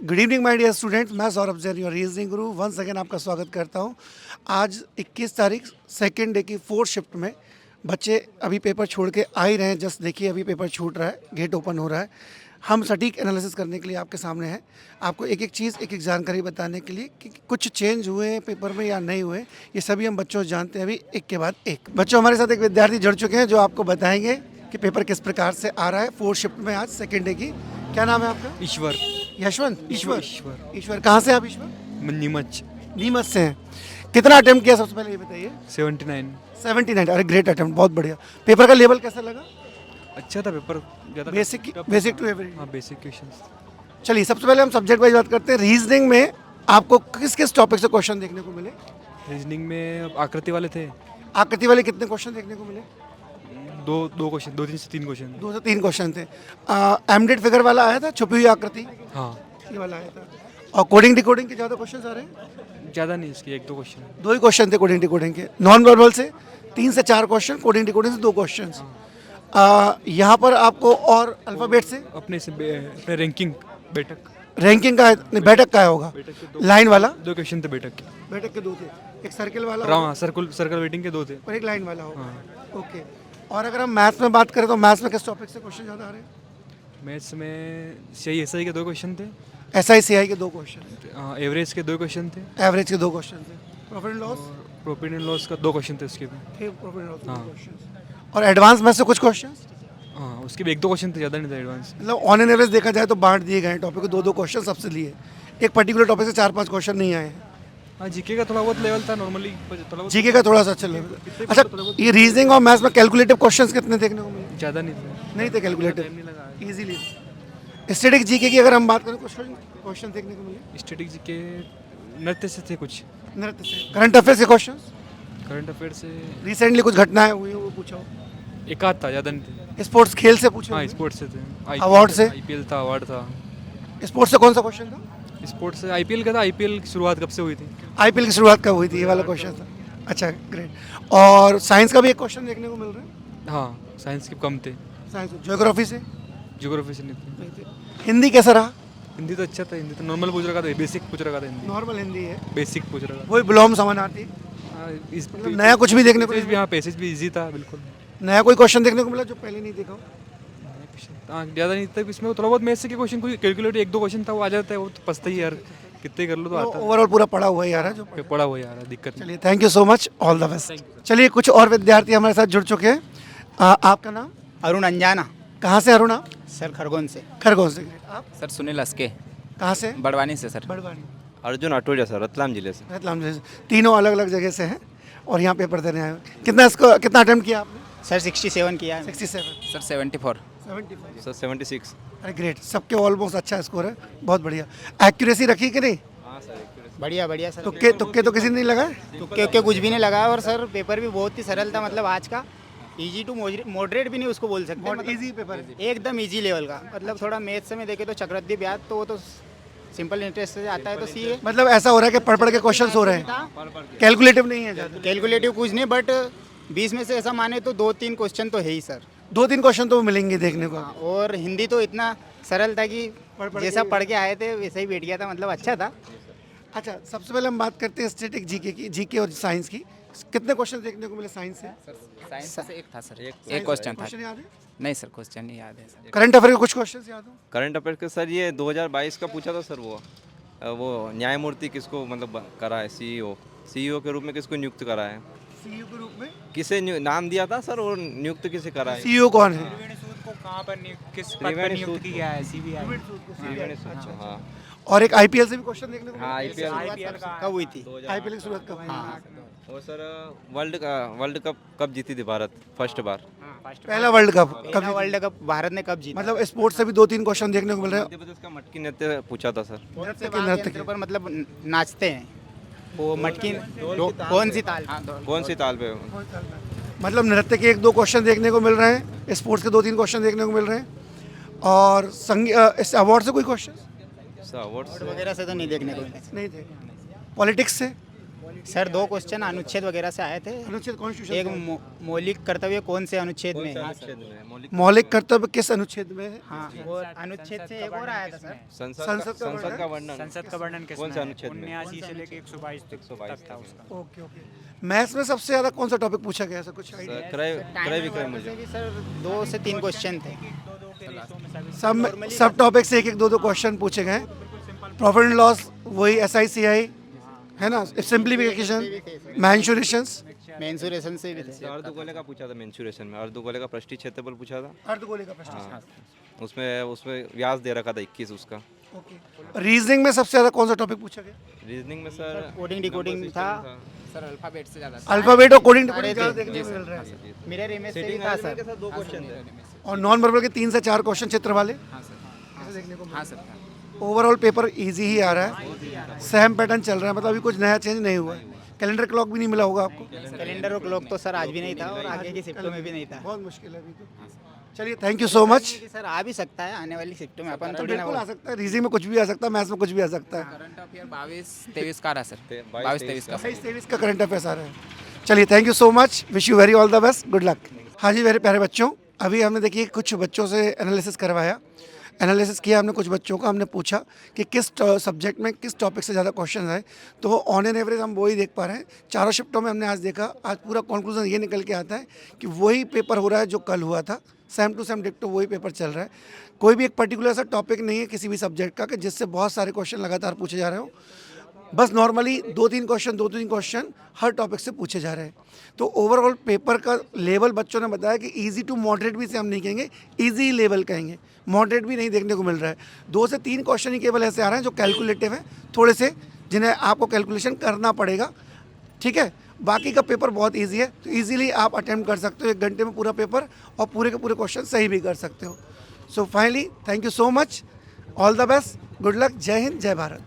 Good evening my dear students, मैं Saurabh Jain your reasoning guru once again आपका स्वागत करता हूं। आज 21 तारीख सेकेंड डे की 4th शिफ्ट में बच्चे अभी पेपर छोड़ के आ ही रहे हैं। जस्ट देखिए अभी पेपर छूट रहा है, गेट ओपन हो रहा है। हम सटीक एनालिसिस करने के लिए आपके सामने हैं, आपको एक एक चीज़ एक एक जानकारी बताने के लिए कि कुछ चेंज हुए हैं पेपर में या नहीं हुए, ये सभी हम बच्चों से जानते हैं अभी एक के बाद एक। बच्चों हमारे साथ एक विद्यार्थी जुड़ चुके हैं जो आपको बताएंगे कि पेपर किस प्रकार से आ रहा है 4th शिफ्ट में आज सेकेंड डे की। क्या नाम है आपका? ईश्वर। यशवंत। ईश्वर। ईश्वर कहाँ से आप? ईश्वर नीमच। नीमच से हैं। कितना अटेम्प्ट किया सबसे पहले ये बताइए? 79। 79। अरे ग्रेट अटेम्प्ट, बहुत बढ़िया। पेपर का लेवल कैसा लगा? अच्छा था पेपर, ज़्यादा बेसिक टू एवरेज। हाँ, बेसिक क्वेश्चंस। चलिए सबसे पहले हम सब्जेक्ट वाइज बात करते हैं। रीजनिंग में आपको किस किस टॉपिक से क्वेश्चन देखने को मिले? रीजनिंग में आकृति वाले थे। आकृति वाले कितने क्वेश्चन देखने को मिले? दो क्वेश्चन, 2 से 3 क्वेश्चन। 2 से 3 क्वेश्चन थे। एमडेड फिगर वाला आया था, छुपी हुई आकृति, हाँ, ये वाला आया था। और कोडिंग डिकोडिंग के ज़्यादा क्वेश्चन आ रहे हैं? ज़्यादा नहीं, इसके 1-2 क्वेश्चन। 2 ही क्वेश्चन थे कोडिंग डिकोडिंग के। नॉन वर्बल से 3 से 4 क्वेश्चन, कोडिंग डिकोडिंग से 2 क्वेश्चन। यहाँ पर आपको और अल्फ़ाबेट से अपने रैंकिंग रैंकिंग का नहीं, बैठक का होगा। बैठक के लाइन वाला 2 क्वेश्चन थे बैठक के। बैठक के 2 थे, एक सर्किल वाला हाँ, सर्कल वेटिंग के 2 थे। और एक लाइन वाला होगा। हाँ। ओके। और अगर हम मैथ्स में बात करें तो मैथ्स में किस टॉपिक से क्वेश्चन ज़्यादा आ रहे हैं? मैथ्स में SI के 2 क्वेश्चन थे। SI के 2 क्वेश्चन, एवरेज के 2 क्वेश्चन थे। एवरेज के 2 क्वेश्चन थे। Profit and loss, profit and loss का 2 क्वेश्चन थे उसके भी। प्रॉफिट एंड लॉस के 2 हाँ। क्वेश्चन। और एडवांस में से कुछ क्वेश्चन, हाँ, उसके भी 1-2 क्वेश्चन थे, ज़्यादा नहीं था एडवांस। मतलब ऑन एन एवरेज देखा जाए तो बांट दिए गए टॉपिक को 2-2 क्वेश्चन सबसे लिए। एक पर्टिकुलर टॉपिक से 4-5 क्वेश्चन नहीं आए हैं। हाँ, जीके का थोड़ा बहुत लेवल था नॉर्मली, थोड़ा बहुत। जीके का थोड़ा सा अच्छा लेवल। अच्छा, ये रीजनिंग और मैथ्स में कैलकुलेटिव क्वेश्चंस कितने देखने को मिले? ज़्यादा नहीं था। नहीं थे कैलकुलेटिव, टाइम नहीं लगा। इजीली। स्टैटिक जीके की अगर हम बात करें क्वेश्चन देखने को मिले? स्टैटिक जीके नृत्य से थे कुछ। नृत्य से। करंट अफेयर्स के क्वेश्चंस, करंट अफेयर से रिसेंटली कुछ घटनाएं हुई हो वो पूछा हो? एक आध था, ज़्यादा नहीं थे। स्पोर्ट्स खेल से पूछा? हाँ, स्पोर्ट्स से थे। अवार्ड से? IPL था, अवार्ड था। स्पोर्ट्स से कौन सा क्वेश्चन था? स्पोर्ट्स से IPL का था। IPL की शुरुआत कब से हुई थी? आईपीएल की शुरुआत कब हुई थी, ये वाला क्वेश्चन था। अच्छा ग्रेट। और साइंस का भी एक क्वेश्चन देखने को मिल रहा है। हाँ, साइंस के कम थे। साइंस, ज्योग्राफी से ज्योग्राफी से नहीं थे। हिंदी कैसा रहा? हिंदी तो अच्छा था। हिंदी तो नॉर्मल पूछ रखा था, बेसिक पूछ रखा था। हिंदी नॉर्मल हिंदी है, बेसिक पूछ रखा था। वही बिलोम समझ आती। हाँ, इस मतलब नया कुछ भी देखने को पैसेज भी, हाँ, पैसेज भी इजी था बिल्कुल। नया कोई क्वेश्चन देखने को मिला जो पहले नहीं देखा हो? हाँ, ज़्यादा नहीं था इसमें। थोड़ा बहुत मैथ्स के क्वेश्चन, कोई कैलकुलेटर 1-2 क्वेश्चन था, वो आ जाता है। वो तो पछता ही यार, कितने कर लो तो आता ओवरऑल पूरा पढ़ा हुआ ही आ रहा है जो है। पढ़ा हुआ यार, दिक्कत नहीं। चलिए thank you so much, all the best. चलिए कुछ और विद्यार्थी हमारे साथ जुड़ चुके हैं। आपका नाम? अरुण अंजाना। कहाँ से अरुण आप? सर खरगोन से। खरगोन से। आप सर सुनील अस्के, कहाँ से? बड़वानी से सर। बड़वानी। अर्जुन अटोरिया सर, रतलाम जिले से। रतलाम से। तीनों अलग अलग जगह से हैं और यहाँ पेपर देने आए हैं। कितना अटेम्प्ट किया आपने? सर 67 किया है। 67। सर 74। 75। सर 76। अरे ग्रेट, सबके ऑलमोस्ट अच्छा स्कोर है, बहुत बढ़िया। एक्यूरेसी रखी कि नहीं? बढ़िया बढ़िया सर। तुक्के तुक्के तो किसी ने नहीं लगाए? तुक्के उक्के कुछ भी नहीं लगा। और सर पेपर भी बहुत ही सरल था, मतलब आज का इजी टू मॉडरेट भी नहीं उसको बोल सकते, बहुत मतलब इजी पेपर है। एकदम इजी लेवल का। मतलब थोड़ा मैथ्स में देखे तो चक्रवृद्धि ब्याज तो वो तो सिंपल इंटरेस्ट से आता है, तो सी है। मतलब ऐसा हो रहा है कि पढ़ पढ़ के क्वेश्चन हो रहे हैं, कैलकुलेटिव नहीं है ज़्यादा। कैलकुलेटिव कुछ नहीं, बट 20 में से ऐसा माने तो 2-3 क्वेश्चन तो है ही सर। 2-3 क्वेश्चन तो मिलेंगे देखने को। हाँ, और हिंदी तो इतना सरल था कि पढ़ जैसा पढ़ के आए थे वैसा ही बैठ गया था, मतलब अच्छा था। अच्छा, सबसे पहले हम बात करते हैं स्टैटिक जीके की, जीके और साइंस की। कितने क्वेश्चन देखने को मिले साइंस से? साइंस से एक था सर, एक क्वेश्चन था। क्वेश्चन याद है? नहीं सर, क्वेश्चन नहीं याद है सर। करंट अफेयर के कुछ क्वेश्चन याद हो? करंट अफेयर के सर ये 2022 का पूछा था सर। वो न्यायमूर्ति किसको मतलब करा है? सीईओ के रूप में किसको नियुक्त करा है? सीईओ के रूप में किसे नाम दिया था सर, और नियुक्त किसे करा है? सीईओ कौन है? कहाँ पर किस त्रिवेणी सूद को। किया है? CBI। त्रिवेणी सूद को, हाँ। और एक आईपीएल से भी क्वेश्चन देखने को हाँ, मिले। IPL। कब हुई थी? आईपीएल की शुरुआत कब हुई? और सर वर्ल्ड कप कब जीती थी भारत फर्स्ट बार? पहला वर्ल्ड कप पहला कब? वर्ल्ड कप भारत ने कब जीता? मतलब स्पोर्ट्स से भी 2-3 क्वेश्चन देखने को मिल रहे हैं। मध्य प्रदेश का मटकी नृत्य पूछा था सर। नृत्य के वहाँ नृत्य यंत्र पर मतलब नाचते हैं वो मटकी, कौन सी ताल? कौन सी ताल पे? मतलब नृत्य के 1-2 क्वेश्चन देखने को मिल रहे हैं, स्पोर्ट्स के 2-3 क्वेश्चन देखने को मिल रहे हैं। और इस अवार्ड से कोई क्वेश्चन सर अवार्ड्स वगैरह से तो नहीं देखने को मिले। नहीं थे। पॉलिटिक्स से? सर 2 क्वेश्चन अनुच्छेद वगैरह से आए थे। अनुच्छेद एक कॉन्स्टिट्यूशन मौलिक कर्तव्य कौन से अनुच्छेद में है? अनुच्छेद में मौलिक मौलिक कर्तव्य किस अनुच्छेद में है? हाँ, और अनुच्छेद से एक और आया था सर। संसद का वर्णन संसद का वर्णन कौन से अनुच्छेद में? 79 से लेके 122 तक था उसका। Okay okay. मैथ्स में सबसे ज़्यादा कौन सा टॉपिक पूछा गया? ऐसा कुछ आइडिया? क्रय क्रय विक्रय से मूल्य भी सर 2 से 3 क्वेश्चन थे। सब टॉपिक से एक एक 2 क्वेश्चन पूछे गए। प्रॉफिट एंड लॉस वही SICI है ना, सिंप्लीफिकेशन, मैंशुरेशंस, मेंसुरेशन से भी थे। अर्धगोले का पूछा था मेंसुरेशन में, अर्धगोले का पृष्ठीय क्षेत्रफल पूछा था। अर्धगोले का प्रश्न। हाँ उसमें व्यास दे रखा था 21 उसका। ओके। रीजनिंग में सबसे ज़्यादा कौन सा टॉपिक पूछा गया? रीजनिंग में सर कोडिंग डिकोडिंग था। सर अल्फ़ाबेट से ज़्यादा अल्फाबेट और कोडिंग सारे ज़्यादा थे। देखने को मिल रहा है। मिरर इमेज से भी सिटिंग था अरेंजमेंट के सर। साथ 2 क्वेश्चन थे। और नॉन वर्बल के 3 से 4 क्वेश्चन चित्र वाले। हाँ सर हाँ सर था। ओवरऑल पेपर इजी ही आ रहा है, सेम पैटर्न चल रहा है, मतलब अभी कुछ नया चेंज नहीं हुआ है। कैलेंडर क्लॉक भी नहीं मिला होगा आपको? कैलेंडर और क्लॉक तो सर आज भी नहीं था और आगे की शिफ्टों में भी नहीं था। बहुत मुश्किल है अभी तो। चलिए थैंक यू सो मच। कि सर आ भी सकता है आने वाली शिफ्टों में, अपन थोड़ी ना बिल्कुल आ सकता है, रीजनिंग में कुछ भी आ सकता है, मैथ्स में कुछ भी आ सकता है। करंट अफेयर 22-23 का रहा सर, 22-23 का। 23 का करंट अफेयर्स आ रहा है। चलिए thank you so much, wish you very all the best, good luck. हाँ जी मेरे प्यारे बच्चों, अभी हमने देखिए कुछ बच्चों से एनालिसिस करवाया, एनालिसिस किया हमने कुछ बच्चों का। हमने पूछा कि किस सब्जेक्ट में किस टॉपिक से ज़्यादा क्वेश्चन आए, तो ऑन एन एवरेज हम वही देख पा रहे हैं। चारों शिफ्टों में हमने आज देखा, आज पूरा कंक्लूजन ये निकल के आता है कि वही पेपर हो रहा है जो कल हुआ था, सेम टू सेम डिक्टो वही पेपर चल रहा है। कोई भी एक पर्टिकुलर सा टॉपिक नहीं है किसी भी सब्जेक्ट का कि जिससे बहुत सारे क्वेश्चन लगातार पूछे जा रहे हो। बस नॉर्मली 2-3 क्वेश्चन हर टॉपिक से पूछे जा रहे हैं। तो ओवरऑल पेपर का लेवल बच्चों ने बताया कि इजी टू मॉडरेट भी से हम नहीं कहेंगे, इजी लेवल कहेंगे, मॉडरेट भी नहीं देखने को मिल रहा है। 2 से 3 क्वेश्चन ही केवल ऐसे आ रहे हैं जो कैलकुलेटिव हैं थोड़े से, जिन्हें आपको कैलकुलेशन करना पड़ेगा, ठीक है। बाकी का पेपर बहुत ईजी है, तो ईजिली आप अटेम्प्ट कर सकते हो 1 घंटे में पूरा पेपर, और पूरे के पूरे क्वेश्चन सही भी कर सकते हो। So finally thank you so much, all the best, good luck, जय हिंद, जय भारत।